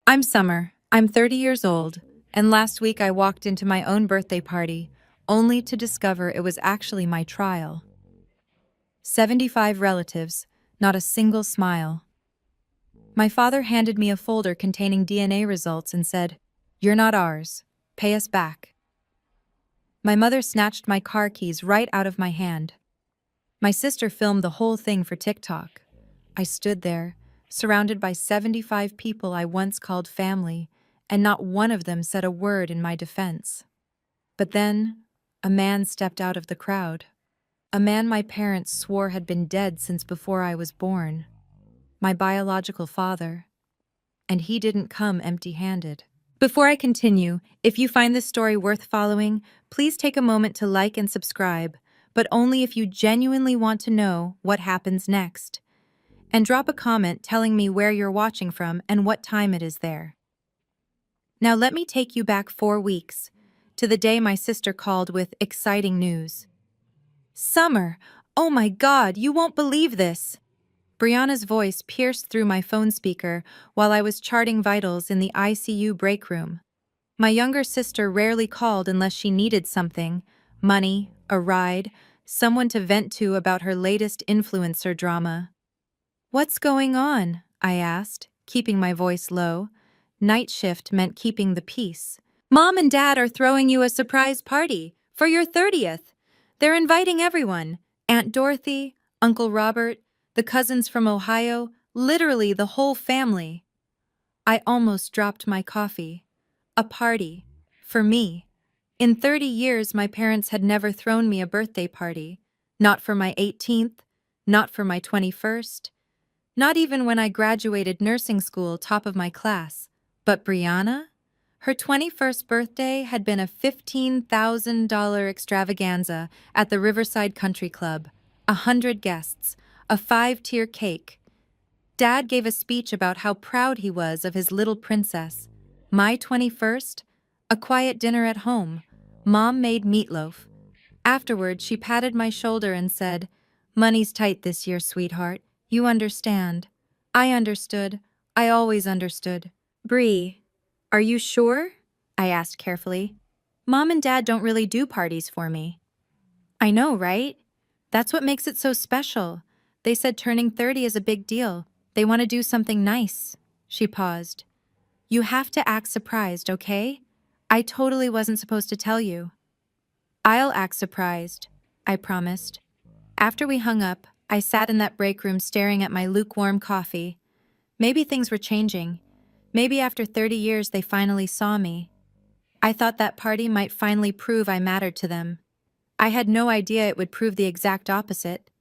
I'm Summer. I'm 30 years old, and last week I walked into my own birthday party, only to discover it was actually my trial. 75 relatives, not a single smile. My father handed me a folder containing DNA results and said, "You're not ours. Pay us back." My mother snatched my car keys right out of my hand. My sister filmed the whole thing for TikTok. I stood there, surrounded by 75 people I once called family, and not one of them said a word in my defense. But then, a man stepped out of the crowd. A man my parents swore had been dead since before I was born. My biological father. And he didn't come empty-handed. Before I continue, if you find this story worth following, please take a moment to like and subscribe, but only if you genuinely want to know what happens next. And drop a comment telling me where you're watching from and what time it is there. Now let me take you back 4 weeks, to the day my sister called with exciting news. "Summer, oh my God, you won't believe this!" Brianna's voice pierced through my phone speaker while I was charting vitals in the ICU break room. My younger sister rarely called unless she needed something: money, a ride, someone to vent to about her latest influencer drama. "What's going on?" I asked, keeping my voice low. Night shift meant keeping the peace. "Mom and Dad are throwing you a surprise party for your 30th. They're inviting everyone: Aunt Dorothy, Uncle Robert, the cousins from Ohio, literally the whole family." I almost dropped my coffee. A party. For me. In 30 years, my parents had never thrown me a birthday party. Not for my 18th, not for my 21st, not even when I graduated nursing school top of my class. But Brianna? Her 21st birthday had been a $15,000 extravaganza at the Riverside Country Club, 100 guests, a 5-tier cake. Dad gave a speech about how proud he was of his little princess. My 21st? A quiet dinner at home. Mom made meatloaf. Afterward, she patted my shoulder and said, "Money's tight this year, sweetheart. You understand." I understood. I always understood. "Bree, are you sure?" I asked carefully. "Mom and Dad don't really do parties for me." "I know, right? That's what makes it so special. They said turning 30 is a big deal. They want to do something nice." She paused. "You have to act surprised, okay? I totally wasn't supposed to tell you." "I'll act surprised," I promised. After we hung up, I sat in that break room staring at my lukewarm coffee. Maybe things were changing. Maybe after 30 years they finally saw me. I thought that party might finally prove I mattered to them. I had no idea it would prove the exact opposite.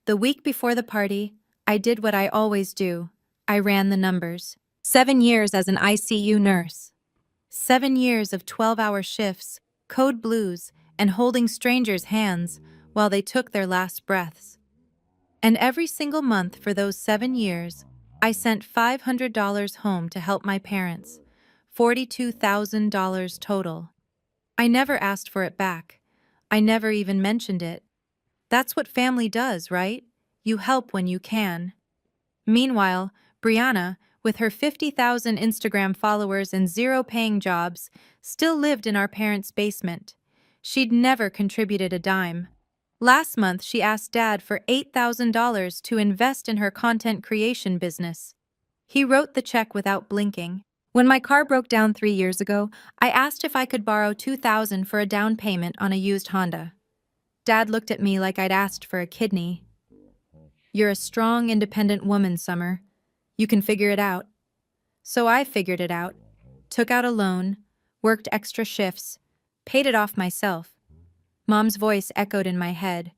The week before the party, I did what I always do. I ran the numbers. 7 years as an ICU nurse. 7 years of 12-hour shifts, code blues, and holding strangers' hands while they took their last breaths. And every single month for those 7 years, I sent $500 home to help my parents. $42,000 total. I never asked for it back. I never even mentioned it. That's what family does, right? You help when you can. Meanwhile, Brianna, with her 50,000 Instagram followers and 0 paying jobs, still lived in our parents' basement. She'd never contributed a dime. Last month, she asked Dad for $8,000 to invest in her content creation business. He wrote the check without blinking. When my car broke down 3 years ago, I asked if I could borrow $2,000 for a down payment on a used Honda. Dad looked at me like I'd asked for a kidney. "You're a strong, independent woman, Summer. You can figure it out." So I figured it out. Took out a loan, worked extra shifts, paid it off myself. Mom's voice echoed in my head.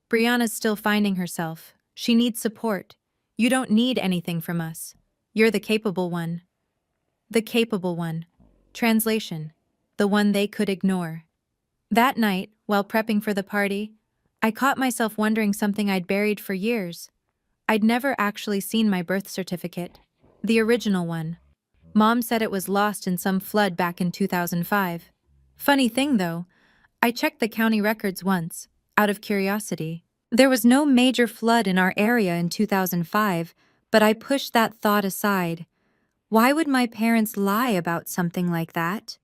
"Brianna's still finding herself. She needs support. You don't need anything from us. You're the capable one." The capable one. Translation: the one they could ignore. That night, while prepping for the party, I caught myself wondering something I'd buried for years. I'd never actually seen my birth certificate. The original one. Mom said it was lost in some flood back in 2005. Funny thing though, I checked the county records once, out of curiosity. There was no major flood in our area in 2005, but I pushed that thought aside. Why would my parents lie about something like that?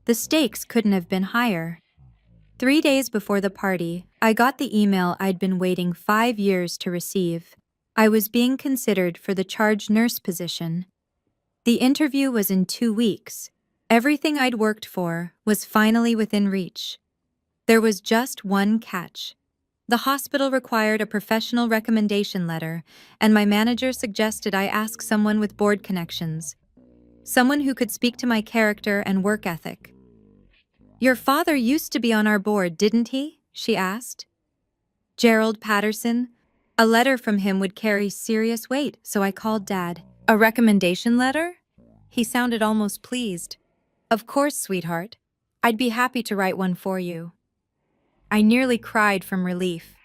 The stakes couldn't have been higher. 3 days before the party, I got the email I'd been waiting 5 years to receive. I was being considered for the charge nurse position. The interview was in 2 weeks. Everything I'd worked for was finally within reach. There was just one catch. The hospital required a professional recommendation letter, and my manager suggested I ask someone with board connections, someone who could speak to my character and work ethic. "Your father used to be on our board, didn't he?" she asked. "Gerald Patterson." A letter from him would carry serious weight, so I called Dad. "A recommendation letter?" He sounded almost pleased. "Of course, sweetheart. I'd be happy to write one for you." I nearly cried from relief.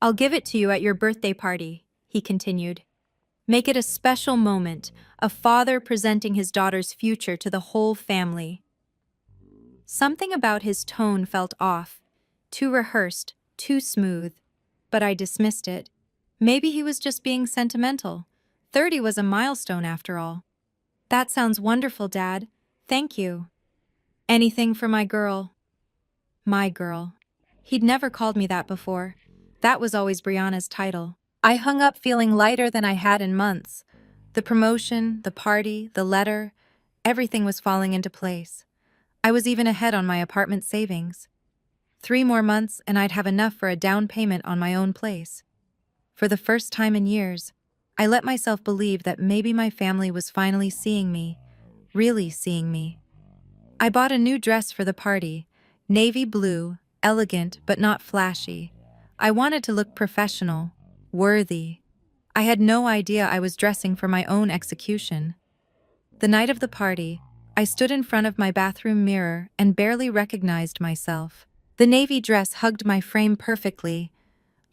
"I'll give it to you at your birthday party," he continued. "Make it a special moment, a father presenting his daughter's future to the whole family." Something about his tone felt off, too rehearsed, too smooth, but I dismissed it. Maybe he was just being sentimental. 30 was a milestone after all. "That sounds wonderful, Dad. Thank you." "Anything for my girl." My girl. He'd never called me that before. That was always Brianna's title. I hung up feeling lighter than I had in months. The promotion, the party, the letter, everything was falling into place. I was even ahead on my apartment savings. 3 more months and I'd have enough for a down payment on my own place. For the first time in years, I let myself believe that maybe my family was finally seeing me, really seeing me. I bought a new dress for the party, navy blue, elegant but not flashy. I wanted to look professional, worthy. I had no idea I was dressing for my own execution. The night of the party, I stood in front of my bathroom mirror and barely recognized myself. The navy dress hugged my frame perfectly.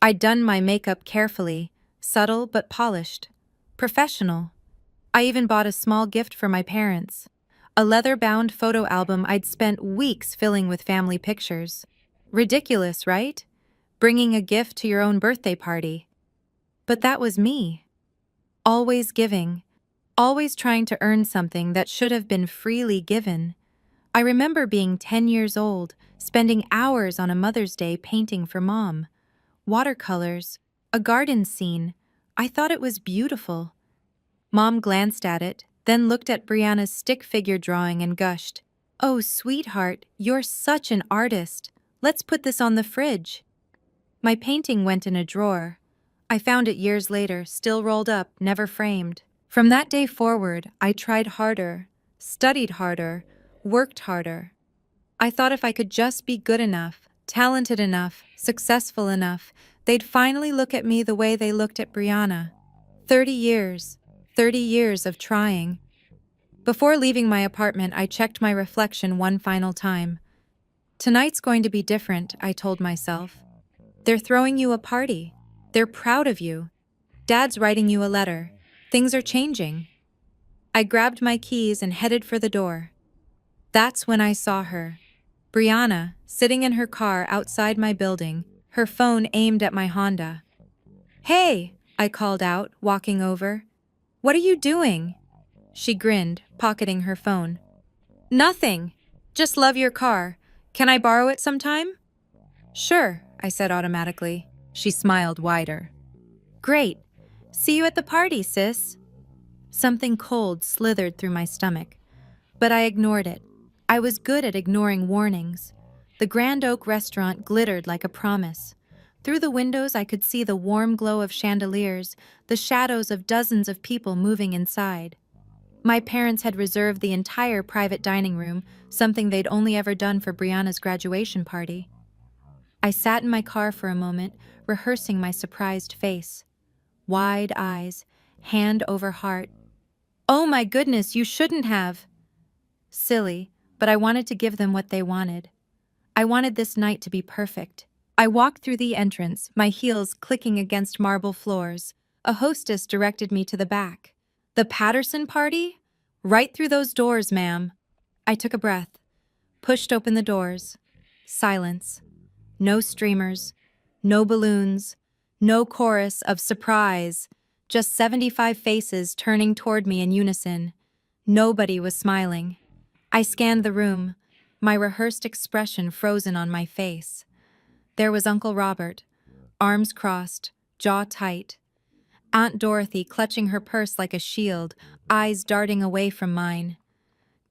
I'd done my makeup carefully, subtle but polished. Professional. I even bought a small gift for my parents. A leather-bound photo album I'd spent weeks filling with family pictures. Ridiculous, right? Bringing a gift to your own birthday party. But that was me. Always giving. Always trying to earn something that should have been freely given. I remember being 10 years old, spending hours on a Mother's Day painting for Mom. Watercolors, a garden scene. I thought it was beautiful. Mom glanced at it, then looked at Brianna's stick figure drawing and gushed, "Oh, sweetheart, you're such an artist. Let's put this on the fridge." My painting went in a drawer. I found it years later, still rolled up, never framed. From that day forward, I tried harder, studied harder, worked harder. I thought if I could just be good enough, talented enough, successful enough, they'd finally look at me the way they looked at Brianna. 30 years. 30 years of trying. Before leaving my apartment, I checked my reflection one final time. "Tonight's going to be different," I told myself. "They're throwing you a party. They're proud of you. Dad's writing you a letter. Things are changing." I grabbed my keys and headed for the door. That's when I saw her. Brianna, sitting in her car outside my building, her phone aimed at my Honda. "Hey," I called out, walking over. "What are you doing?" She grinned, pocketing her phone. "Nothing. Just love your car. Can I borrow it sometime?" "Sure," I said automatically. She smiled wider. "Great. See you at the party, sis." Something cold slithered through my stomach, but I ignored it. I was good at ignoring warnings. The Grand Oak restaurant glittered like a promise. Through the windows I could see the warm glow of chandeliers, the shadows of dozens of people moving inside. My parents had reserved the entire private dining room, something they'd only ever done for Brianna's graduation party. I sat in my car for a moment, rehearsing my surprised face. Wide eyes, hand over heart. "Oh my goodness, you shouldn't have." Silly, but I wanted to give them what they wanted. I wanted this night to be perfect. I walked through the entrance, my heels clicking against marble floors. A hostess directed me to the back. "The Patterson party? Right through those doors, ma'am." I took a breath, pushed open the doors. Silence. No streamers, no balloons, no chorus of surprise, just 75 faces turning toward me in unison. Nobody was smiling. I scanned the room, my rehearsed expression frozen on my face. There was Uncle Robert, arms crossed, jaw tight. Aunt Dorothy clutching her purse like a shield, eyes darting away from mine.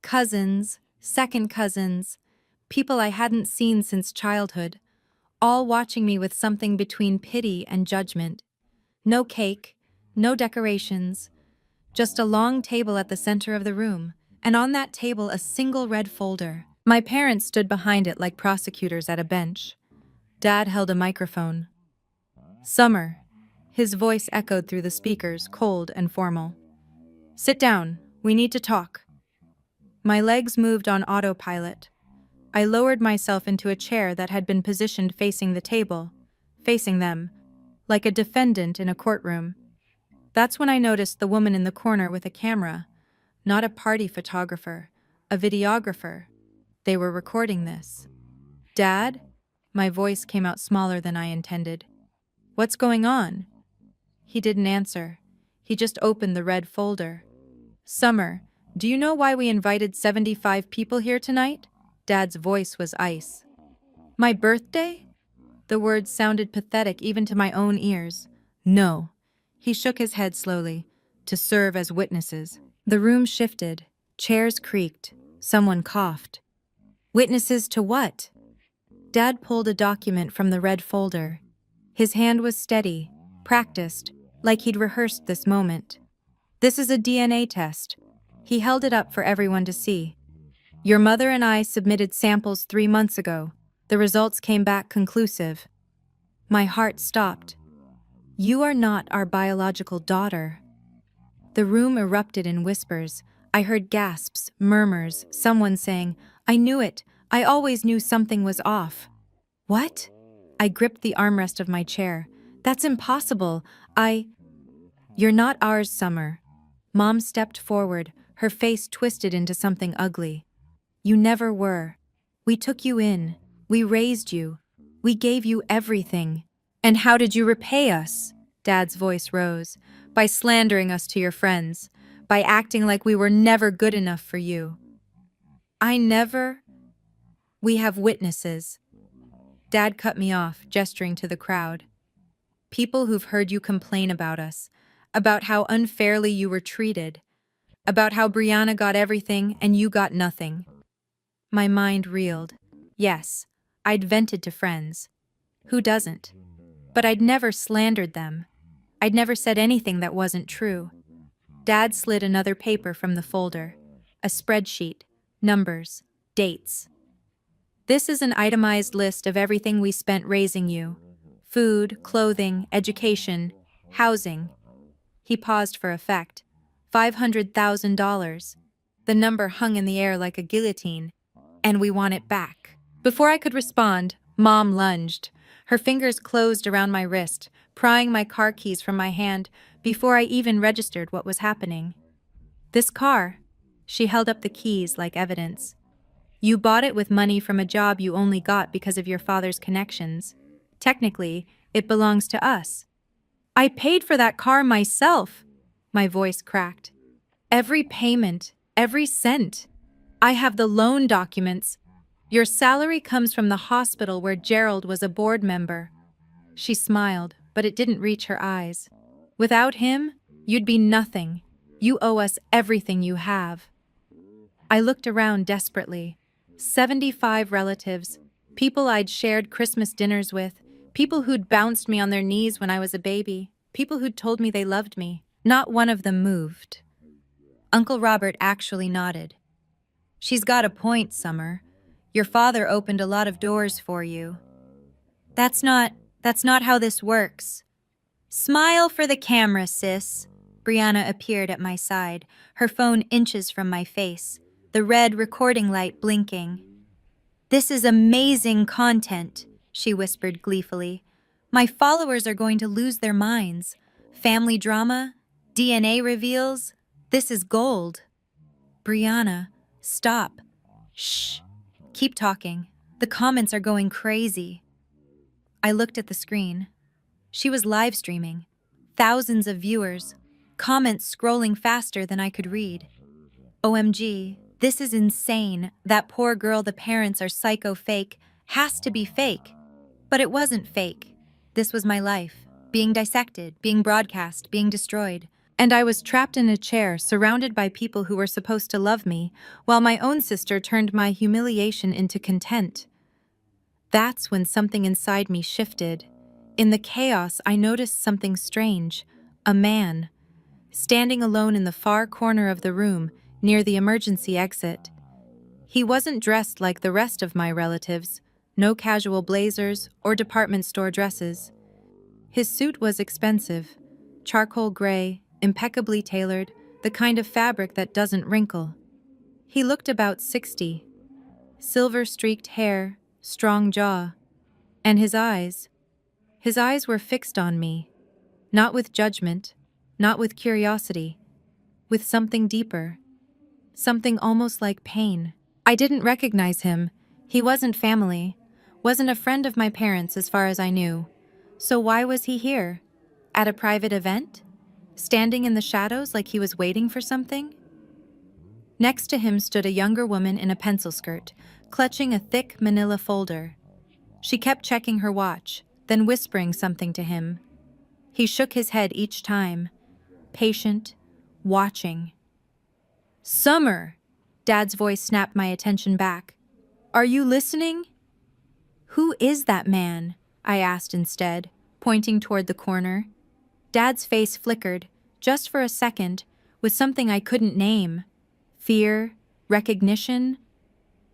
Cousins, second cousins, people I hadn't seen since childhood, all watching me with something between pity and judgment. No cake, no decorations, just a long table at the center of the room, and on that table a single red folder. My parents stood behind it like prosecutors at a bench. Dad held a microphone. Summer. His voice echoed through the speakers, cold and formal. Sit down. We need to talk. My legs moved on autopilot. I lowered myself into a chair that had been positioned facing the table, facing them, like a defendant in a courtroom. That's when I noticed the woman in the corner with a camera, not a party photographer, a videographer. They were recording this. Dad? My voice came out smaller than I intended. What's going on? He didn't answer. He just opened the red folder. Summer, do you know why we invited 75 people here tonight? Dad's voice was ice. My birthday? The words sounded pathetic even to my own ears. No. He shook his head slowly. To serve as witnesses. The room shifted. Chairs creaked. Someone coughed. Witnesses to what? Dad pulled a document from the red folder. His hand was steady, practiced, like he'd rehearsed this moment. This is a DNA test. He held it up for everyone to see. Your mother and I submitted samples 3 months ago. The results came back conclusive. My heart stopped. You are not our biological daughter. The room erupted in whispers. I heard gasps, murmurs, someone saying, I knew it. I always knew something was off. What? I gripped the armrest of my chair. That's impossible. You're not ours, Summer. Mom stepped forward, her face twisted into something ugly. You never were. We took you in. We raised you. We gave you everything. And how did you repay us? Dad's voice rose. By slandering us to your friends. By acting like we were never good enough for you. We have witnesses. Dad cut me off, gesturing to the crowd. People who've heard you complain about us, about how unfairly you were treated, about how Brianna got everything and you got nothing. My mind reeled. Yes, I'd vented to friends. Who doesn't? But I'd never slandered them. I'd never said anything that wasn't true. Dad slid another paper from the folder. A spreadsheet, numbers, dates. This is an itemized list of everything we spent raising you. Food, clothing, education, housing. He paused for effect. $500,000. The number hung in the air like a guillotine. And we want it back. Before I could respond, Mom lunged. Her fingers closed around my wrist, prying my car keys from my hand before I even registered what was happening. This car. She held up the keys like evidence. You bought it with money from a job you only got because of your father's connections. Technically, it belongs to us. I paid for that car myself. My voice cracked. Every payment, every cent. I have the loan documents. Your salary comes from the hospital where Gerald was a board member. She smiled, but it didn't reach her eyes. Without him, you'd be nothing. You owe us everything you have. I looked around desperately. 75 relatives, people I'd shared Christmas dinners with, people who'd bounced me on their knees when I was a baby, people who'd told me they loved me. Not one of them moved. Uncle Robert actually nodded. She's got a point, Summer. Your father opened a lot of doors for you. That's not how this works. Smile for the camera, sis. Brianna appeared at my side, her phone inches from my face, the red recording light blinking. This is amazing content, she whispered gleefully. My followers are going to lose their minds. Family drama, DNA reveals, this is gold. Brianna, stop. Shh. Keep talking. The comments are going crazy. I looked at the screen. She was live streaming. Thousands of viewers. Comments scrolling faster than I could read. OMG, this is insane. That poor girl, the parents are psycho fake. Has to be fake. But it wasn't fake. This was my life, being dissected, being broadcast, being destroyed. And I was trapped in a chair, surrounded by people who were supposed to love me, while my own sister turned my humiliation into content. That's when something inside me shifted. In the chaos, I noticed something strange. A man, standing alone in the far corner of the room, near the emergency exit. He wasn't dressed like the rest of my relatives, no casual blazers or department store dresses. His suit was expensive, charcoal gray, impeccably tailored, the kind of fabric that doesn't wrinkle. He looked about 60, silver-streaked hair, strong jaw, and his eyes were fixed on me, not with judgment, not with curiosity, with something deeper, something almost like pain. I didn't recognize him. He wasn't family, wasn't a friend of my parents as far as I knew. So why was he here? At a private event? Standing in the shadows like he was waiting for something? Next to him stood a younger woman in a pencil skirt, clutching a thick manila folder. She kept checking her watch, then whispering something to him. He shook his head each time, patient, watching. "Summer!" Dad's voice snapped my attention back. "Are you listening?" "Who is that man?" I asked instead, pointing toward the corner. Dad's face flickered, just for a second, with something I couldn't name. Fear, recognition.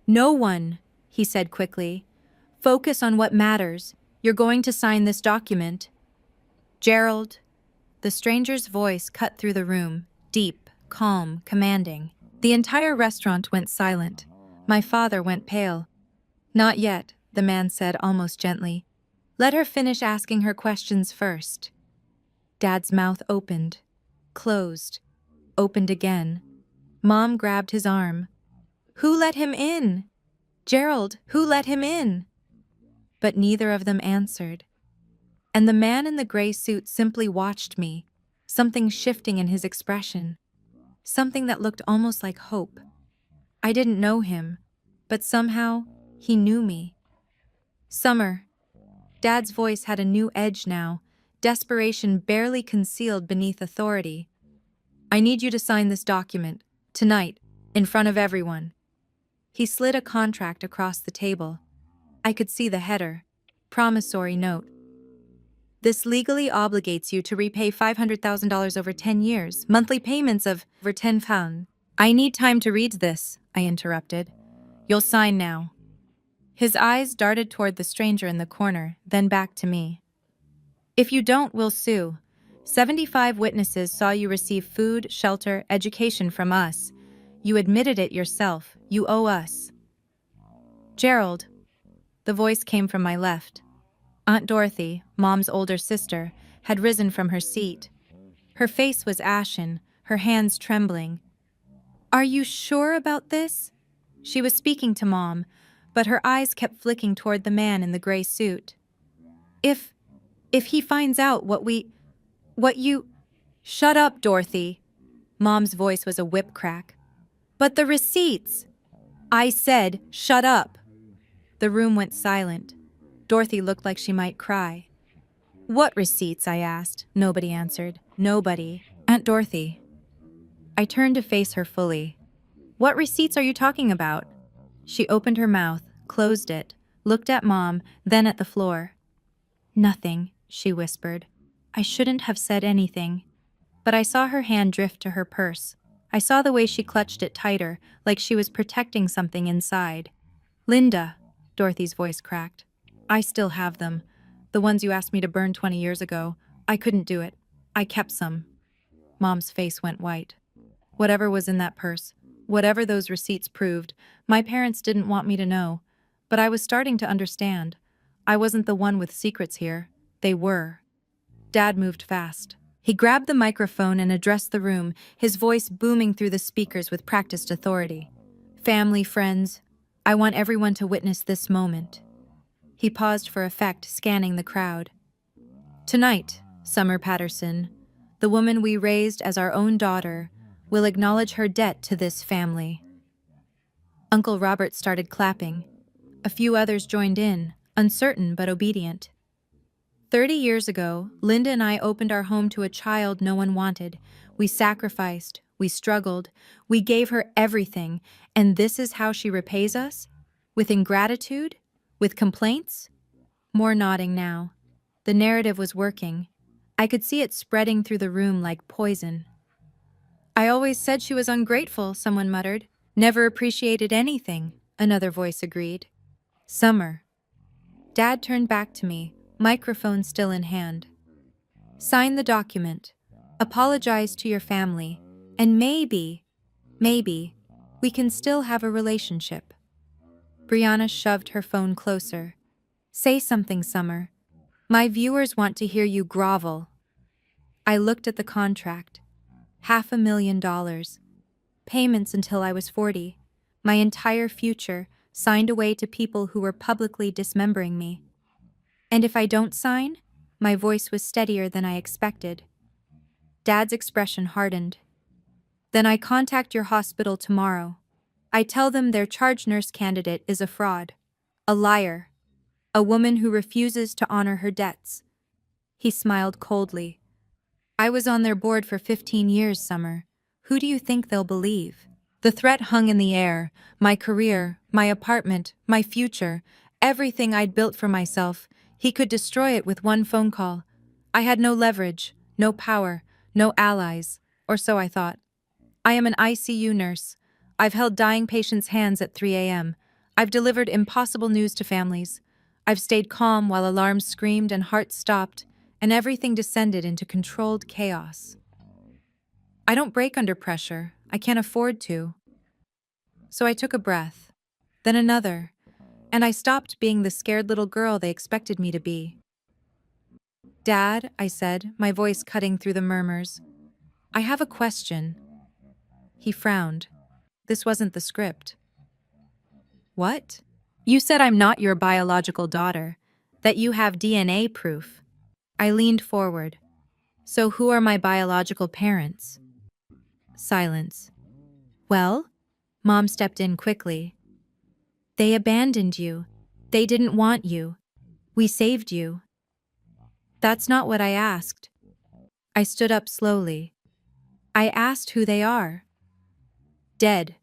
"No one," he said quickly. "Focus on what matters. You're going to sign this document." "Gerald." The stranger's voice cut through the room, deep, calm, commanding. The entire restaurant went silent. My father went pale. "Not yet," the man said almost gently. "Let her finish asking her questions first." Dad's mouth opened, closed, opened again. Mom grabbed his arm. "Who let him in? Gerald, who let him in?" But neither of them answered. And the man in the gray suit simply watched me, something shifting in his expression, something that looked almost like hope. I didn't know him, but somehow he knew me. "Summer." Dad's voice had a new edge now, desperation barely concealed beneath authority. "I need you to sign this document, tonight, in front of everyone." He slid a contract across the table. I could see the header, promissory note. "This legally obligates you to repay $500,000 over 10 years, monthly payments of over £10. "I need time to read this," I interrupted. "You'll sign now." His eyes darted toward the stranger in the corner, then back to me. "If you don't, we'll sue. 75 witnesses saw you receive food, shelter, education from us. You admitted it yourself. You owe us." "Gerald." The voice came from my left. Aunt Dorothy, Mom's older sister, had risen from her seat. Her face was ashen, her hands trembling. "Are you sure about this?" She was speaking to Mom, but her eyes kept flicking toward the man in the gray suit. If he finds out what you... "Shut up, Dorothy." Mom's voice was a whip crack. "But the receipts." "I said, shut up." The room went silent. Dorothy looked like she might cry. "What receipts?" I asked. Nobody answered. Nobody. "Aunt Dorothy." I turned to face her fully. "What receipts are you talking about?" She opened her mouth, closed it, looked at Mom, then at the floor. "Nothing," she whispered. I shouldn't have said anything. But I saw her hand drift to her purse. I saw the way she clutched it tighter, like she was protecting something inside. "Linda," Dorothy's voice cracked. "I still have them. The ones you asked me to burn 20 years ago. I couldn't do it. I kept some." Mom's face went white. Whatever was in that purse, whatever those receipts proved, my parents didn't want me to know. But I was starting to understand. I wasn't the one with secrets here. They were. Dad moved fast. He grabbed the microphone and addressed the room, his voice booming through the speakers with practiced authority. "Family, friends, I want everyone to witness this moment." He paused for effect, scanning the crowd. "Tonight, Summer Patterson, the woman we raised as our own daughter, will acknowledge her debt to this family." Uncle Robert started clapping. A few others joined in, uncertain but obedient. 30 years ago, Linda and I opened our home to a child no one wanted. We sacrificed, we struggled, we gave her everything, and this is how she repays us? With ingratitude? With complaints? More nodding now. The narrative was working. I could see it spreading through the room like poison. "I always said she was ungrateful," someone muttered. "Never appreciated anything," another voice agreed. "Summer." Dad turned back to me, microphone still in hand. "Sign the document. Apologize to your family. And maybe, we can still have a relationship." Brianna shoved her phone closer. "Say something, Summer. My viewers want to hear you grovel." I looked at the contract. $500,000. Payments until I was 40. My entire future signed away to people who were publicly dismembering me. "And if I don't sign?" My voice was steadier than I expected. Dad's expression hardened. "Then I contact your hospital tomorrow. I tell them their charge nurse candidate is a fraud. A liar. A woman who refuses to honor her debts." He smiled coldly. "I was on their board for 15 years, Summer. Who do you think they'll believe?" The threat hung in the air. My career, my apartment, my future, everything I'd built for myself. He could destroy it with one phone call. I had no leverage, no power, no allies, or so I thought. I am an ICU nurse. I've held dying patients' hands at 3 a.m. I've delivered impossible news to families. I've stayed calm while alarms screamed and hearts stopped, and everything descended into controlled chaos. I don't break under pressure. I can't afford to. So I took a breath, then another, and I stopped being the scared little girl they expected me to be. "Dad," I said, my voice cutting through the murmurs, "I have a question." He frowned. This wasn't the script. "What?" "You said I'm not your biological daughter, that you have DNA proof." I leaned forward. "So who are my biological parents?" Silence. "Well?" Mom stepped in quickly. "They abandoned you. They didn't want you. We saved you." "That's not what I asked." I stood up slowly. "I asked who they are." "Dead."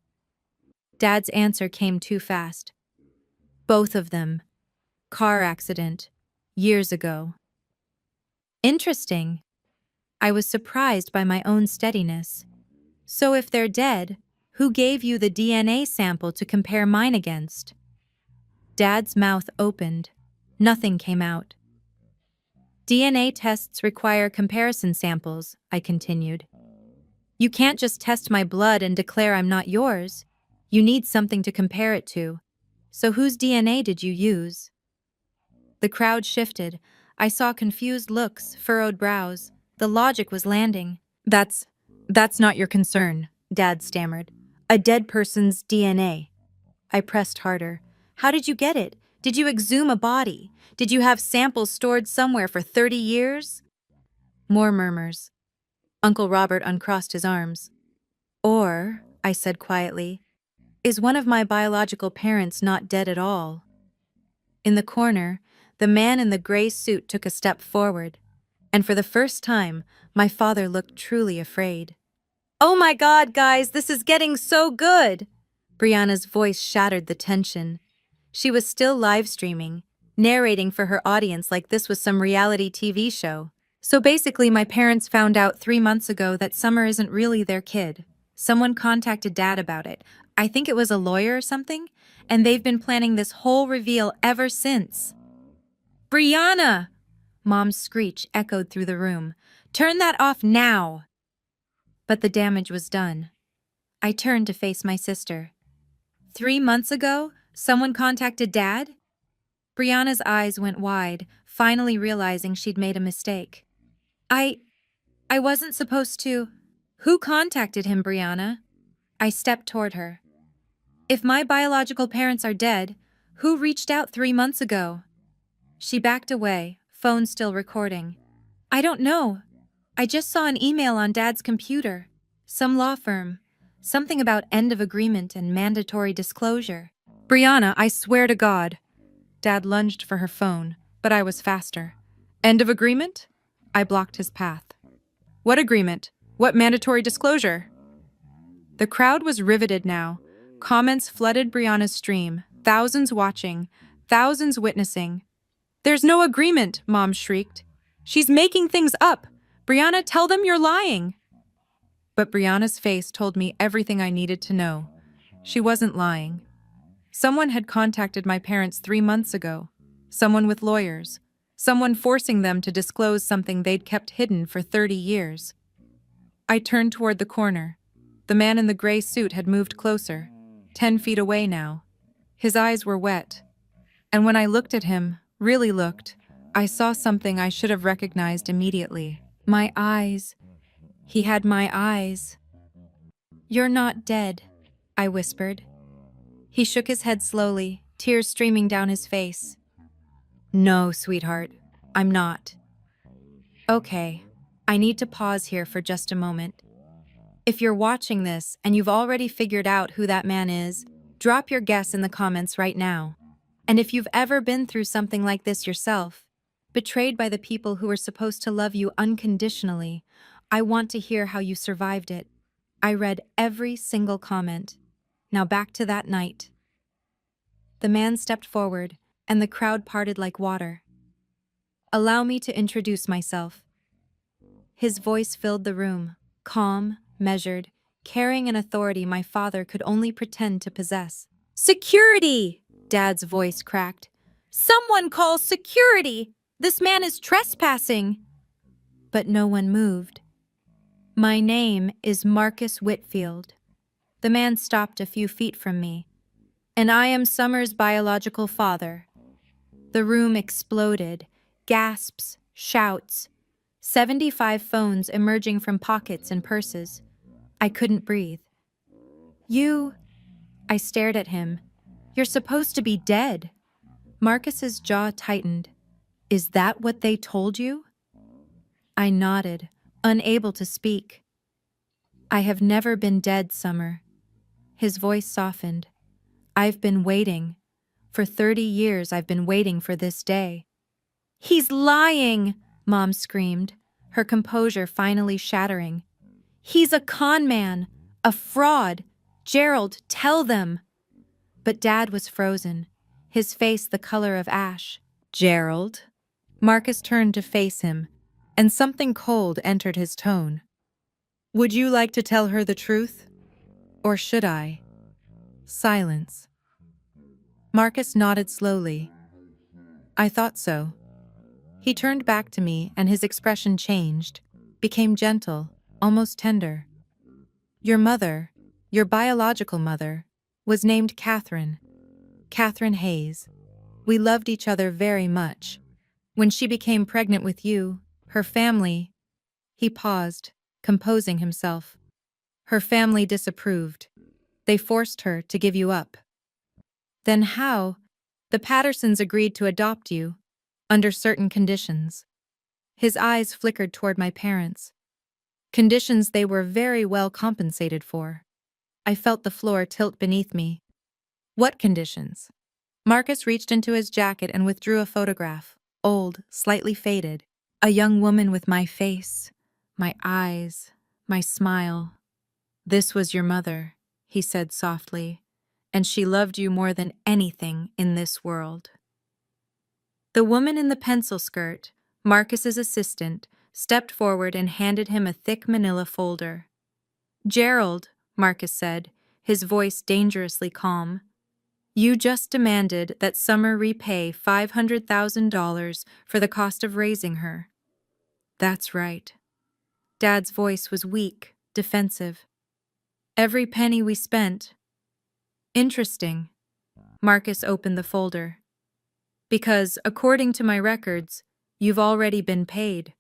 Dad's answer came too fast. "Both of them. Car accident. Years ago." "Interesting." I was surprised by my own steadiness. "So if they're dead, who gave you the DNA sample to compare mine against?" Dad's mouth opened. Nothing came out. "DNA tests require comparison samples," I continued. "You can't just test my blood and declare I'm not yours. You need something to compare it to. So whose DNA did you use?" The crowd shifted. I saw confused looks, furrowed brows. The logic was landing. That's not your concern," Dad stammered. "A dead person's DNA." I pressed harder. "How did you get it? Did you exhume a body? Did you have samples stored somewhere for 30 years? More murmurs. Uncle Robert uncrossed his arms. "Or," I said quietly, "is one of my biological parents not dead at all?" In the corner, the man in the gray suit took a step forward, and for the first time, my father looked truly afraid. "Oh my God, guys, this is getting so good!" Brianna's voice shattered the tension. She was still live streaming, narrating for her audience like this was some reality TV show. "So basically, my parents found out 3 months ago that Summer isn't really their kid. Someone contacted Dad about it. I think it was a lawyer or something, and they've been planning this whole reveal ever since." "Brianna!" Mom's screech echoed through the room. "Turn that off now!" But the damage was done. I turned to face my sister. 3 months ago, someone contacted Dad? Brianna's eyes went wide, finally realizing she'd made a mistake. I wasn't supposed to. Who contacted him, Brianna?" I stepped toward her. "If my biological parents are dead, who reached out 3 months ago?" She backed away, phone still recording. "I don't know. I just saw an email on Dad's computer. Some law firm. Something about end of agreement and mandatory disclosure. Brianna, I swear to God. Dad lunged for her phone, but I was faster. End of agreement? I blocked his path. What agreement? What mandatory disclosure? The crowd was riveted now. Comments flooded Brianna's stream, thousands watching, thousands witnessing. There's no agreement, Mom shrieked. She's making things up. Brianna, tell them you're lying. But Brianna's face told me everything I needed to know. She wasn't lying. Someone had contacted my parents 3 months ago. Someone with lawyers. Someone forcing them to disclose something they'd kept hidden for 30 years. I turned toward the corner. The man in the gray suit had moved closer, 10 feet away now. His eyes were wet. And when I looked at him, really looked, I saw something I should have recognized immediately. My eyes. He had my eyes. You're not dead, I whispered. He shook his head slowly, tears streaming down his face. No, sweetheart, I'm not. Okay, I need to pause here for just a moment. If you're watching this and you've already figured out who that man is, drop your guess in the comments right now. And if you've ever been through something like this yourself, betrayed by the people who were supposed to love you unconditionally, I want to hear how you survived it. I read every single comment. Now back to that night. The man stepped forward, and the crowd parted like water. Allow me to introduce myself. His voice filled the room, calm, measured, carrying an authority my father could only pretend to possess. Security! Dad's voice cracked. Someone call security! This man is trespassing! But no one moved. My name is Marcus Whitfield. The man stopped a few feet from me. And I am Summer's biological father. The room exploded. Gasps, shouts. 75 phones emerging from pockets and purses. I couldn't breathe. You... I stared at him. You're supposed to be dead. Marcus's jaw tightened. Is that what they told you? I nodded, unable to speak. I have never been dead, Summer. His voice softened. I've been waiting. For 30 years I've been waiting for this day. He's lying, Mom screamed, her composure finally shattering. He's a con man, a fraud. Gerald, tell them. But Dad was frozen, his face the color of ash. Gerald? Marcus turned to face him, and something cold entered his tone. Would you like to tell her the truth? Or should I? Silence. Marcus nodded slowly. I thought so. He turned back to me, and his expression changed, became gentle, almost tender. Your mother, your biological mother, was named Catherine. Catherine Hayes. We loved each other very much. When she became pregnant with you, her family... He paused, composing himself. Her family disapproved. They forced her to give you up. Then how? The Pattersons agreed to adopt you, under certain conditions. His eyes flickered toward my parents. Conditions they were very well compensated for. I felt the floor tilt beneath me. What conditions? Marcus reached into his jacket and withdrew a photograph, old, slightly faded. A young woman with my face, my eyes, my smile. This was your mother, he said softly, and she loved you more than anything in this world. The woman in the pencil skirt, Marcus's assistant, stepped forward and handed him a thick manila folder. Gerald, Marcus said, his voice dangerously calm. You just demanded that Summer repay $500,000 for the cost of raising her. That's right. Dad's voice was weak, defensive. Every penny we spent. Interesting. Marcus opened the folder. Because, according to my records, you've already been paid.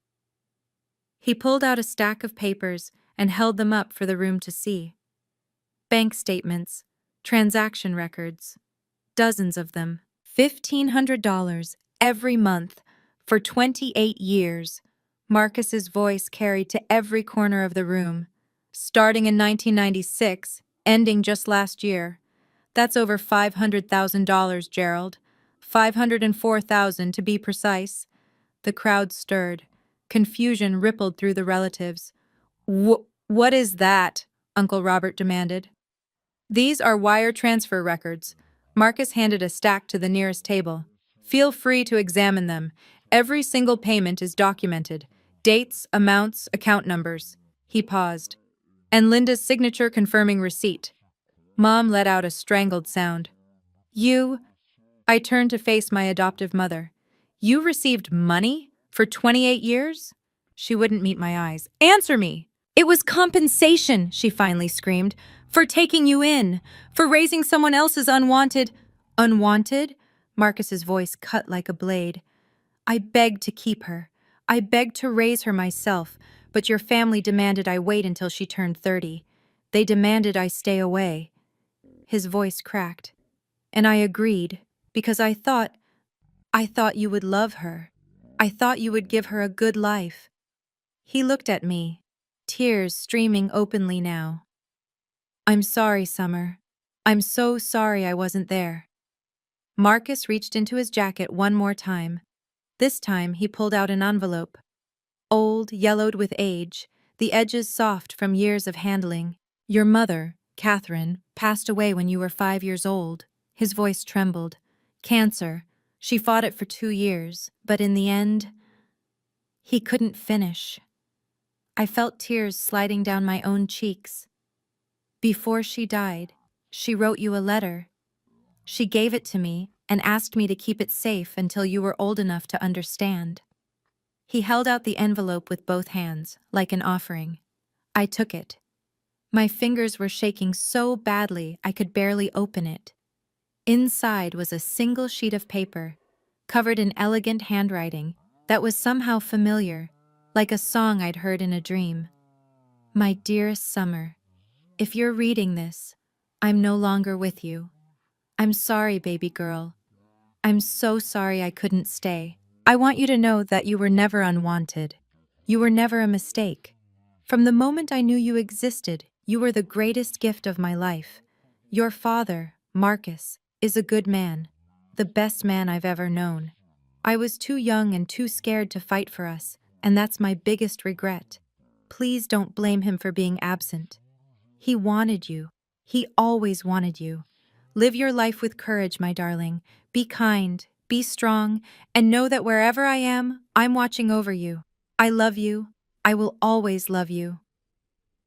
He pulled out a stack of papers and held them up for the room to see. Bank statements, transaction records, dozens of them. $1,500 every month for 28 years. Marcus's voice carried to every corner of the room. starting in 1996, ending just last year. That's over $500,000, Gerald. 504,000 to be precise. The crowd stirred. Confusion rippled through the relatives. What is that? Uncle Robert demanded. These are wire transfer records. Marcus handed a stack to the nearest table. Feel free to examine them. Every single payment is documented. Dates, amounts, account numbers. He paused. And Linda's signature confirming receipt. Mom let out a strangled sound. You? I turned to face my adoptive mother. You received money for 28 years? She wouldn't meet my eyes. Answer me! It was compensation, she finally screamed, for taking you in, for raising someone else's unwanted. Unwanted? Marcus's voice cut like a blade. I begged to keep her. I begged to raise her myself, but your family demanded I wait until she turned 30. They demanded I stay away. His voice cracked. And I agreed, because I thought you would love her. I thought you would give her a good life. He looked at me, tears streaming openly now. I'm sorry, Summer. I'm so sorry I wasn't there. Marcus reached into his jacket one more time. This time he pulled out an envelope. Old, yellowed with age, the edges soft from years of handling. Your mother, Catherine, passed away when you were 5 years old. His voice trembled. Cancer. She fought it for 2 years, but in the end, he couldn't finish. I felt tears sliding down my own cheeks. Before she died, she wrote you a letter. She gave it to me and asked me to keep it safe until you were old enough to understand. He held out the envelope with both hands, like an offering. I took it. My fingers were shaking so badly I could barely open it. Inside was a single sheet of paper, covered in elegant handwriting that was somehow familiar, like a song I'd heard in a dream. My dearest Summer, if you're reading this, I'm no longer with you. I'm sorry, baby girl. I'm so sorry I couldn't stay. I want you to know that you were never unwanted. You were never a mistake. From the moment I knew you existed, you were the greatest gift of my life. Your father, Marcus, is a good man, the best man I've ever known. I was too young and too scared to fight for us, and that's my biggest regret. Please don't blame him for being absent. He wanted you. He always wanted you. Live your life with courage, my darling. Be kind, be strong, and know that wherever I am, I'm watching over you. I love you. I will always love you.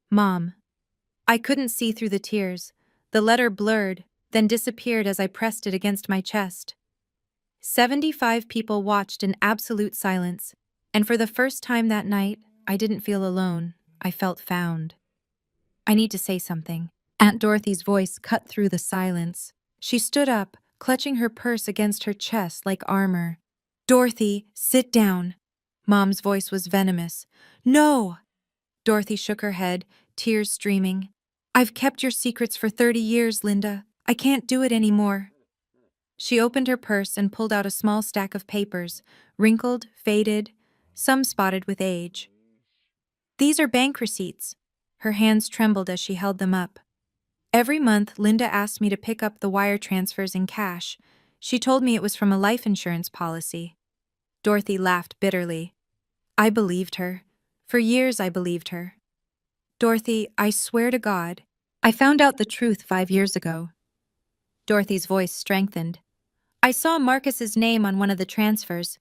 Mom. I couldn't see through the tears. The letter blurred, then disappeared as I pressed it against my chest. 75 people watched in absolute silence, and for the first time that night, I didn't feel alone. I felt found. I need to say something. Aunt Dorothy's voice cut through the silence. She stood up, clutching her purse against her chest like armor. Dorothy, sit down. Mom's voice was venomous. No! Dorothy shook her head, tears streaming. I've kept your secrets for 30 years, Linda. I can't do it anymore. She opened her purse and pulled out a small stack of papers, wrinkled, faded, some spotted with age. These are bank receipts. Her hands trembled as she held them up. Every month, Linda asked me to pick up the wire transfers in cash. She told me it was from a life insurance policy. Dorothy laughed bitterly. I believed her. For years I believed her. Dorothy, I swear to God, I found out the truth 5 years ago. Dorothy's voice strengthened. I saw Marcus's name on one of the transfers.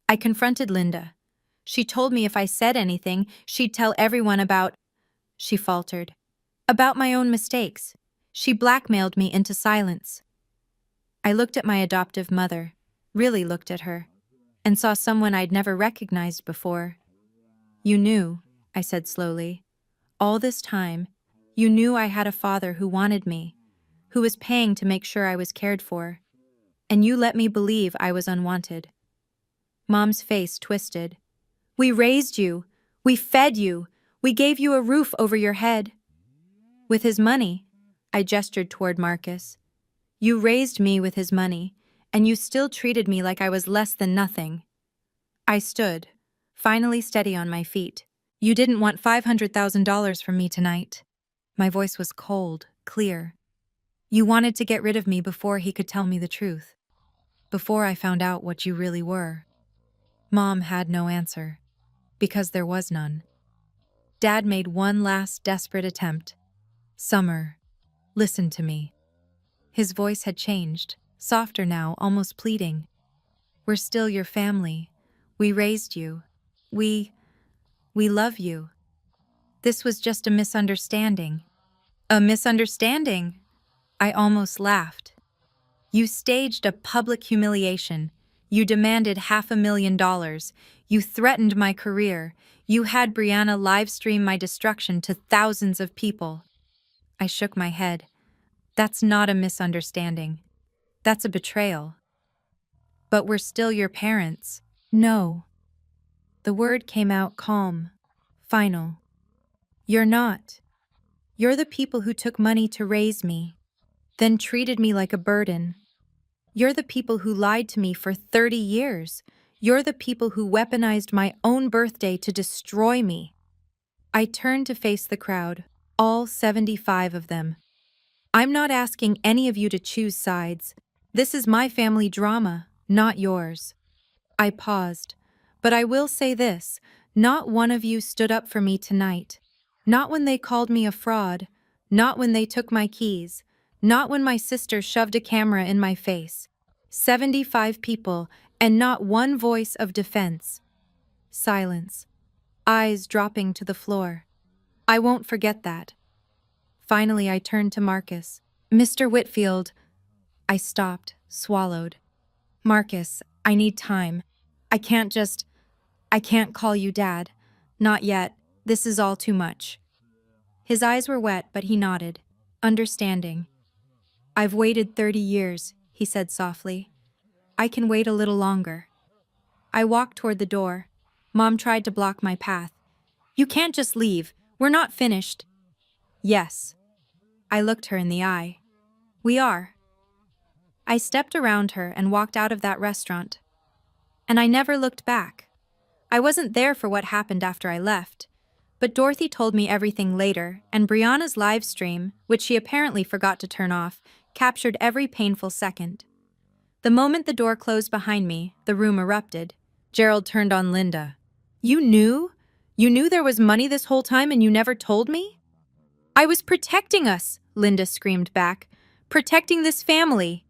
I confronted Linda. She told me if I said anything, she'd tell everyone about... She faltered. About my own mistakes. She blackmailed me into silence. I looked at my adoptive mother, really looked at her, and saw someone I'd never recognized before. You knew, I said slowly. All this time, you knew I had a father who wanted me, who was paying to make sure I was cared for, and you let me believe I was unwanted. Mom's face twisted. We raised you. We fed you. We gave you a roof over your head. With his money, I gestured toward Marcus. You raised me with his money, and you still treated me like I was less than nothing. I stood, finally steady on my feet. You didn't want $500,000 from me tonight. My voice was cold, clear. You wanted to get rid of me before he could tell me the truth. Before I found out what you really were. Mom had no answer, because there was none. Dad made one last desperate attempt. Summer, listen to me. His voice had changed, softer now, almost pleading. We're still your family. We raised you. We love you. This was just a misunderstanding. A misunderstanding? I almost laughed. You staged a public humiliation. You demanded $500,000. You threatened my career. You had Brianna livestream my destruction to thousands of people. I shook my head. That's not a misunderstanding. That's a betrayal. But we're still your parents. No. The word came out calm, final. You're not. You're the people who took money to raise me, then treated me like a burden. You're the people who lied to me for 30 years. You're the people who weaponized my own birthday to destroy me. I turned to face the crowd, all 75 of them. I'm not asking any of you to choose sides. This is my family drama, not yours. I paused. But I will say this, not one of you stood up for me tonight. Not when they called me a fraud. Not when they took my keys. Not when my sister shoved a camera in my face. 75 people, and not one voice of defense. Silence. Eyes dropping to the floor. I won't forget that. Finally, I turned to Marcus. Mr. Whitfield. I stopped, swallowed. Marcus, I need time. I can't call you Dad. Not yet. This is all too much. His eyes were wet, but he nodded, understanding. I've waited 30 years, he said softly. I can wait a little longer. I walked toward the door. Mom tried to block my path. You can't just leave. We're not finished. Yes. I looked her in the eye. We are. I stepped around her and walked out of that restaurant. And I never looked back. I wasn't there for what happened after I left, but Dorothy told me everything later, and Brianna's live stream, which she apparently forgot to turn off, captured every painful second. The moment the door closed behind me, the room erupted. Gerald turned on Linda. You knew? You knew there was money this whole time and you never told me? I was protecting us, Linda screamed back. Protecting this family.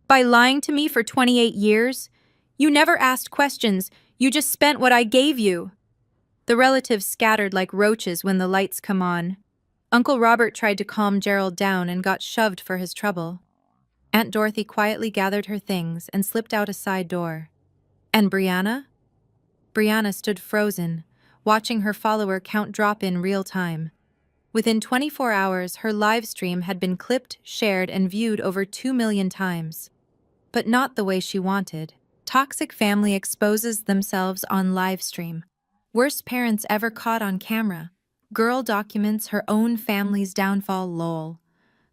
By lying to me for 28 years? You never asked questions. You just spent what I gave you. The relatives scattered like roaches when the lights come on. Uncle Robert tried to calm Gerald down and got shoved for his trouble. Aunt Dorothy quietly gathered her things and slipped out a side door. And Brianna? Brianna stood frozen, watching her follower count drop in real time. Within 24 hours, her live stream had been clipped, shared, and viewed over 2 million times. But not the way she wanted. Toxic family exposes themselves on live stream. Worst parents ever caught on camera. Girl documents her own family's downfall, lol.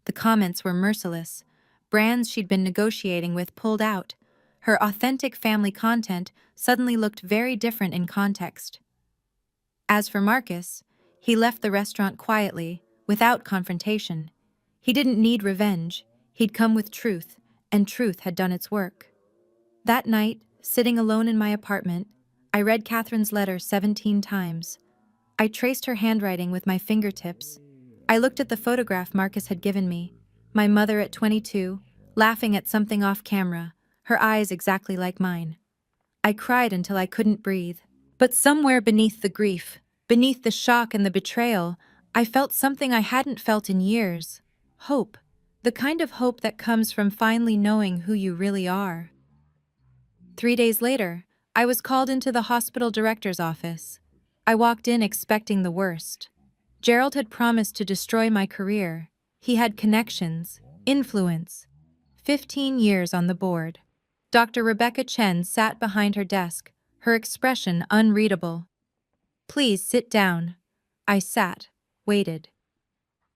The comments were merciless. Brands she'd been negotiating with pulled out. Her authentic family content suddenly looked very different in context. As for Marcus, he left the restaurant quietly, without confrontation. He didn't need revenge. He'd come with truth, and truth had done its work. That night, sitting alone in my apartment, I read Catherine's letter 17 times. I traced her handwriting with my fingertips. I looked at the photograph Marcus had given me. My mother at 22, laughing at something off camera, her eyes exactly like mine. I cried until I couldn't breathe. But somewhere beneath the grief, beneath the shock and the betrayal, I felt something I hadn't felt in years. Hope. The kind of hope that comes from finally knowing who you really are. 3 days later, I was called into the hospital director's office. I walked in expecting the worst. Gerald had promised to destroy my career. He had connections, influence. 15 years on the board. Dr. Rebecca Chen sat behind her desk, her expression unreadable. Please sit down. I sat, waited.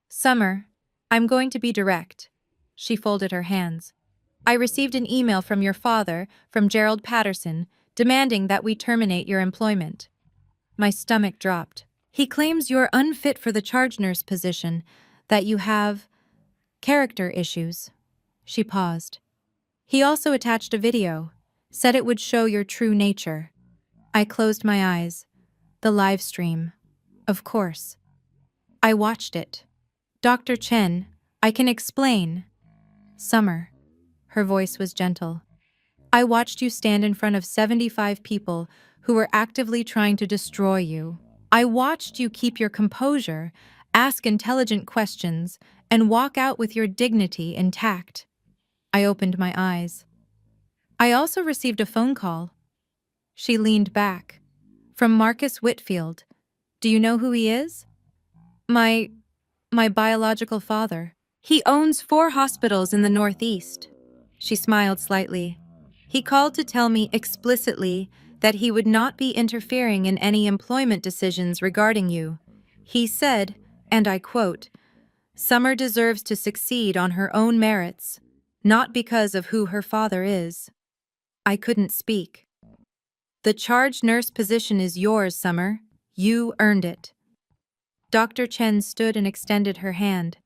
Summer, I'm going to be direct. She folded her hands. I received an email from your father, from Gerald Patterson, demanding that we terminate your employment. My stomach dropped. He claims you're unfit for the charge nurse position, that you have character issues. She paused. He also attached a video, said it would show your true nature. I closed my eyes. The live stream. Of course. I watched it. Dr. Chen, I can explain. Summer. Her voice was gentle. I watched you stand in front of 75 people who were actively trying to destroy you. I watched you keep your composure, ask intelligent questions, and walk out with your dignity intact. I opened my eyes. I also received a phone call. She leaned back. From Marcus Whitfield. Do you know who he is? My biological father. He owns 4 hospitals in the Northeast. She smiled slightly. He called to tell me explicitly that he would not be interfering in any employment decisions regarding you. He said, and I quote, "Summer deserves to succeed on her own merits, not because of who her father is." I couldn't speak. The charge nurse position is yours, Summer. You earned it. Dr. Chen stood and extended her hand.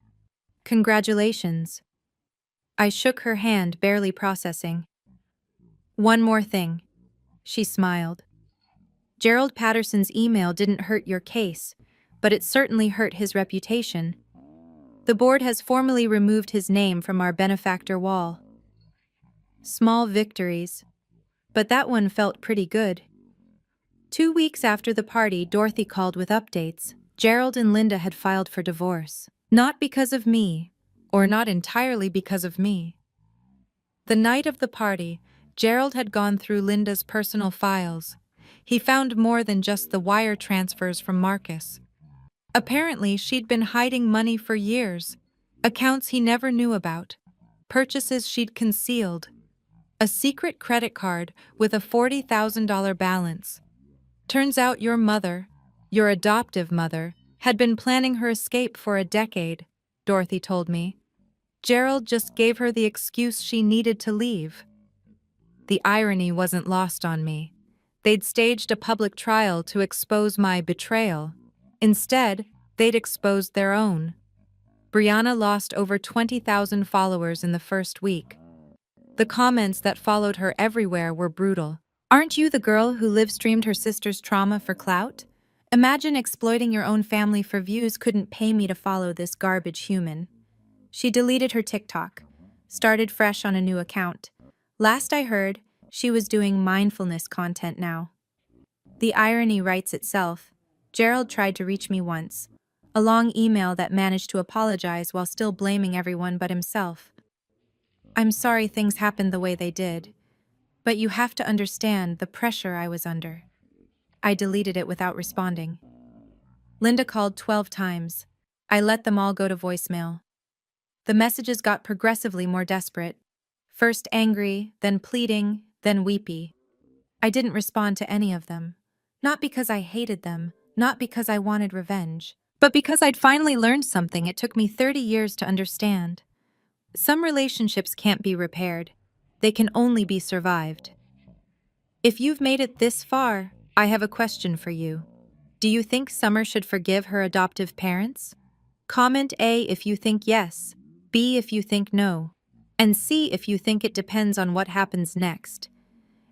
Congratulations. I shook her hand, barely processing. One more thing. She smiled. Gerald Patterson's email didn't hurt your case, but it certainly hurt his reputation. The board has formally removed his name from our benefactor wall. Small victories. But that one felt pretty good. 2 weeks after the party, Dorothy called with updates. Gerald and Linda had filed for divorce. Not because of me, or not entirely because of me. The night of the party, Gerald had gone through Linda's personal files. He found more than just the wire transfers from Marcus. Apparently, she'd been hiding money for years, accounts he never knew about, purchases she'd concealed, a secret credit card with a $40,000 balance. Turns out your mother, your adoptive mother, had been planning her escape for a decade, Dorothy told me. Gerald just gave her the excuse she needed to leave. The irony wasn't lost on me. They'd staged a public trial to expose my betrayal. Instead, they'd exposed their own. Brianna lost over 20,000 followers in the first week. The comments that followed her everywhere were brutal. Aren't you the girl who live-streamed her sister's trauma for clout? Imagine exploiting your own family for views. Couldn't pay me to follow this garbage human. She deleted her TikTok, started fresh on a new account. Last I heard, she was doing mindfulness content now. The irony writes itself. Gerald tried to reach me once. A long email that managed to apologize while still blaming everyone but himself. I'm sorry things happened the way they did, but you have to understand the pressure I was under. I deleted it without responding. Linda called 12 times. I let them all go to voicemail. The messages got progressively more desperate. First angry, then pleading, then weepy. I didn't respond to any of them. Not because I hated them, not because I wanted revenge, but because I'd finally learned something it took me 30 years to understand. Some relationships can't be repaired. They can only be survived. If you've made it this far, I have a question for you. Do you think Summer should forgive her adoptive parents? Comment A if you think yes, B if you think no, and C if you think it depends on what happens next.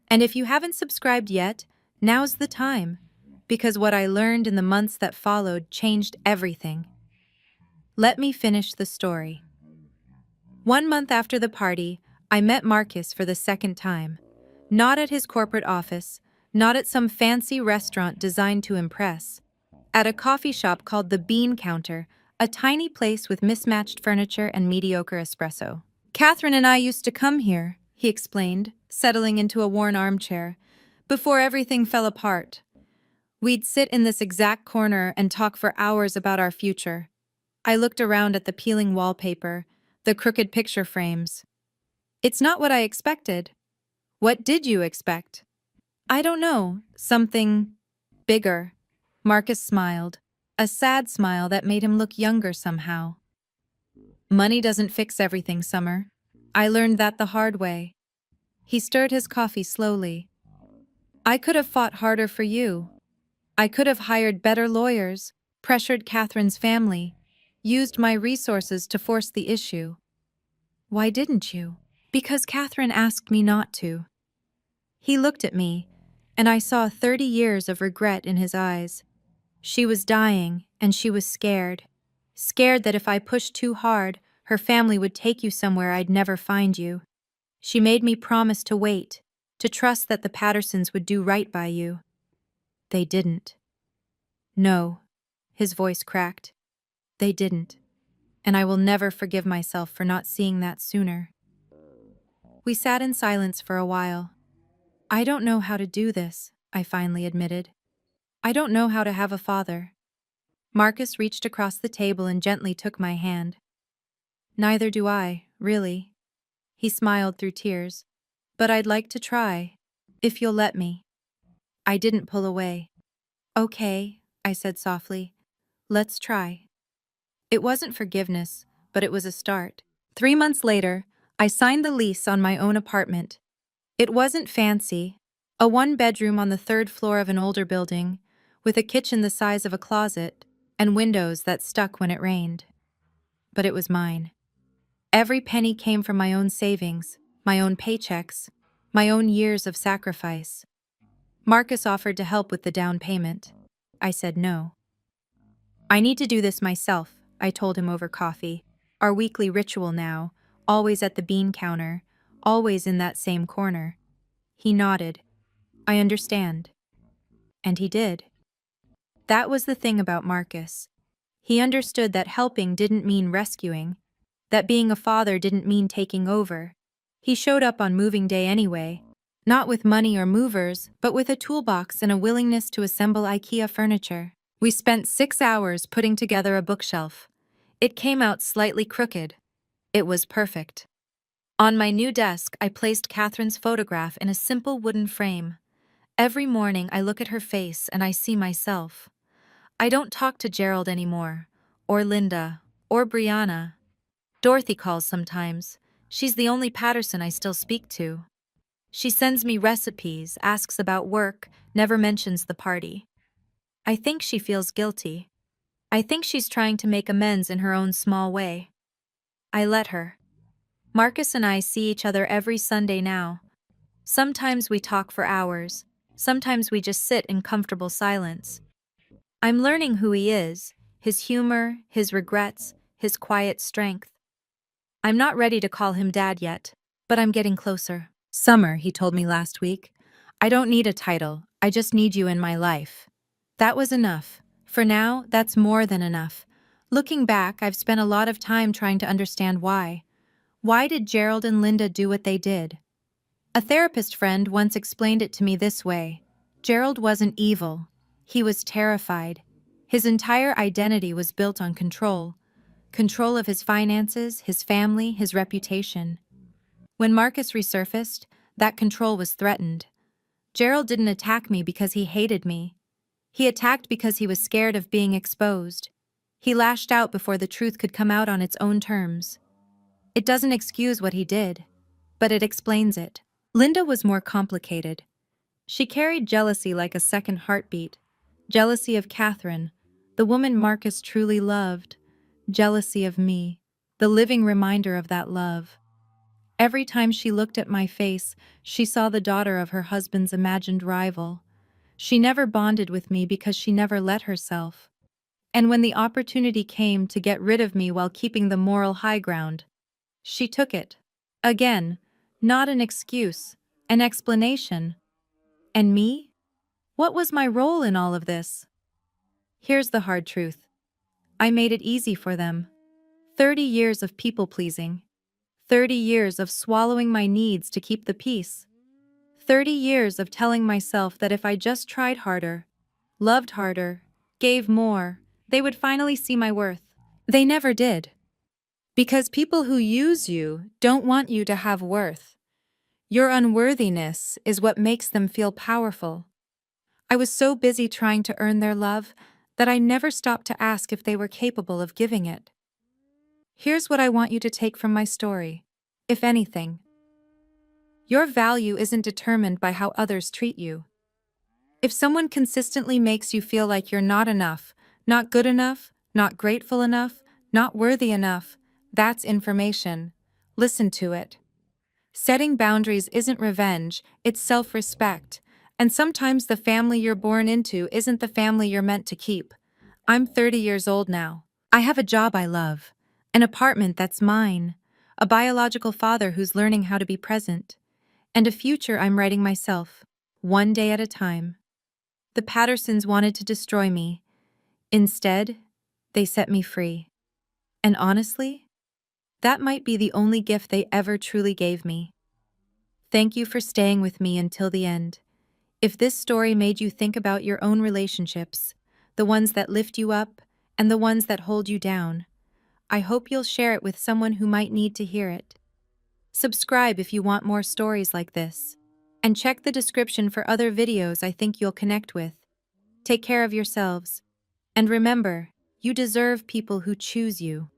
And if you haven't subscribed yet, now's the time, because what I learned in the months that followed changed everything. Let me finish the story. 1 month after the party, I met Marcus for the second time. Not at his corporate office, not at some fancy restaurant designed to impress. At a coffee shop called the Bean Counter, a tiny place with mismatched furniture and mediocre espresso. Catherine and I used to come here, he explained, settling into a worn armchair, before everything fell apart. We'd sit in this exact corner and talk for hours about our future. I looked around at the peeling wallpaper, the crooked picture frames. It's not what I expected. What did you expect? I don't know, something bigger. Marcus smiled, a sad smile that made him look younger somehow. Money doesn't fix everything, Summer. I learned that the hard way. He stirred his coffee slowly. I could have fought harder for you. I could have hired better lawyers, pressured Catherine's family, used my resources to force the issue. Why didn't you? Because Catherine asked me not to. He looked at me, and I saw 30 years of regret in his eyes. She was dying, and she was scared. Scared that if I pushed too hard, her family would take you somewhere I'd never find you. She made me promise to wait, to trust that the Pattersons would do right by you. They didn't. No, his voice cracked. They didn't. And I will never forgive myself for not seeing that sooner. We sat in silence for a while. I don't know how to do this, I finally admitted. I don't know how to have a father. Marcus reached across the table and gently took my hand. Neither do I, really. He smiled through tears. But I'd like to try, if you'll let me. I didn't pull away. Okay, I said softly. Let's try. It wasn't forgiveness, but it was a start. 3 months later, I signed the lease on my own apartment. It wasn't fancy, a one-bedroom on the third floor of an older building, with a kitchen the size of a closet, and windows that stuck when it rained. But it was mine. Every penny came from my own savings, my own paychecks, my own years of sacrifice. Marcus offered to help with the down payment. I said no. I need to do this myself, I told him over coffee, our weekly ritual now, always at the bean counter, always in that same corner. He nodded. I understand. And he did. That was the thing about Marcus. He understood that helping didn't mean rescuing, that being a father didn't mean taking over. He showed up on moving day anyway, not with money or movers, but with a toolbox and a willingness to assemble IKEA furniture. We spent 6 hours putting together a bookshelf. It came out slightly crooked. It was perfect. On my new desk, I placed Catherine's photograph in a simple wooden frame. Every morning, I look at her face and I see myself. I don't talk to Gerald anymore, or Linda, or Brianna. Dorothy calls sometimes. She's the only Patterson I still speak to. She sends me recipes, asks about work, never mentions the party. I think she feels guilty. I think she's trying to make amends in her own small way. I let her. Marcus and I see each other every Sunday now. Sometimes we talk for hours. Sometimes we just sit in comfortable silence. I'm learning who he is, his humor, his regrets, his quiet strength. I'm not ready to call him Dad yet, but I'm getting closer. Summer, he told me last week. I don't need a title, I just need you in my life. That was enough. For now, that's more than enough. Looking back, I've spent a lot of time trying to understand why. Why did Gerald and Linda do what they did? A therapist friend once explained it to me this way. Gerald wasn't evil. He was terrified. His entire identity was built on control. Control of his finances, his family, his reputation. When Marcus resurfaced, that control was threatened. Gerald didn't attack me because he hated me. He attacked because he was scared of being exposed. He lashed out before the truth could come out on its own terms. It doesn't excuse what he did, but it explains it. Linda was more complicated. She carried jealousy like a second heartbeat. Jealousy of Catherine, the woman Marcus truly loved. Jealousy of me, the living reminder of that love. Every time she looked at my face, she saw the daughter of her husband's imagined rival. She never bonded with me because she never let herself. And when the opportunity came to get rid of me while keeping the moral high ground, she took it. Again, not an excuse, an explanation. And me? What was my role in all of this? Here's the hard truth. I made it easy for them. 30 years of people-pleasing. 30 years of swallowing my needs to keep the peace. 30 years of telling myself that if I just tried harder, loved harder, gave more, they would finally see my worth. They never did. Because people who use you don't want you to have worth. Your unworthiness is what makes them feel powerful. I was so busy trying to earn their love that I never stopped to ask if they were capable of giving it. Here's what I want you to take from my story, if anything. Your value isn't determined by how others treat you. If someone consistently makes you feel like you're not enough, not good enough, not grateful enough, not worthy enough, that's information. Listen to it. Setting boundaries isn't revenge, it's self-respect. And sometimes the family you're born into isn't the family you're meant to keep. I'm 30 years old now. I have a job I love, an apartment that's mine, a biological father who's learning how to be present, and a future I'm writing myself, one day at a time. The Pattersons wanted to destroy me. Instead, they set me free. And honestly, that might be the only gift they ever truly gave me. Thank you for staying with me until the end. If this story made you think about your own relationships, the ones that lift you up and the ones that hold you down, I hope you'll share it with someone who might need to hear it. Subscribe if you want more stories like this. And check the description for other videos I think you'll connect with. Take care of yourselves. And remember, you deserve people who choose you.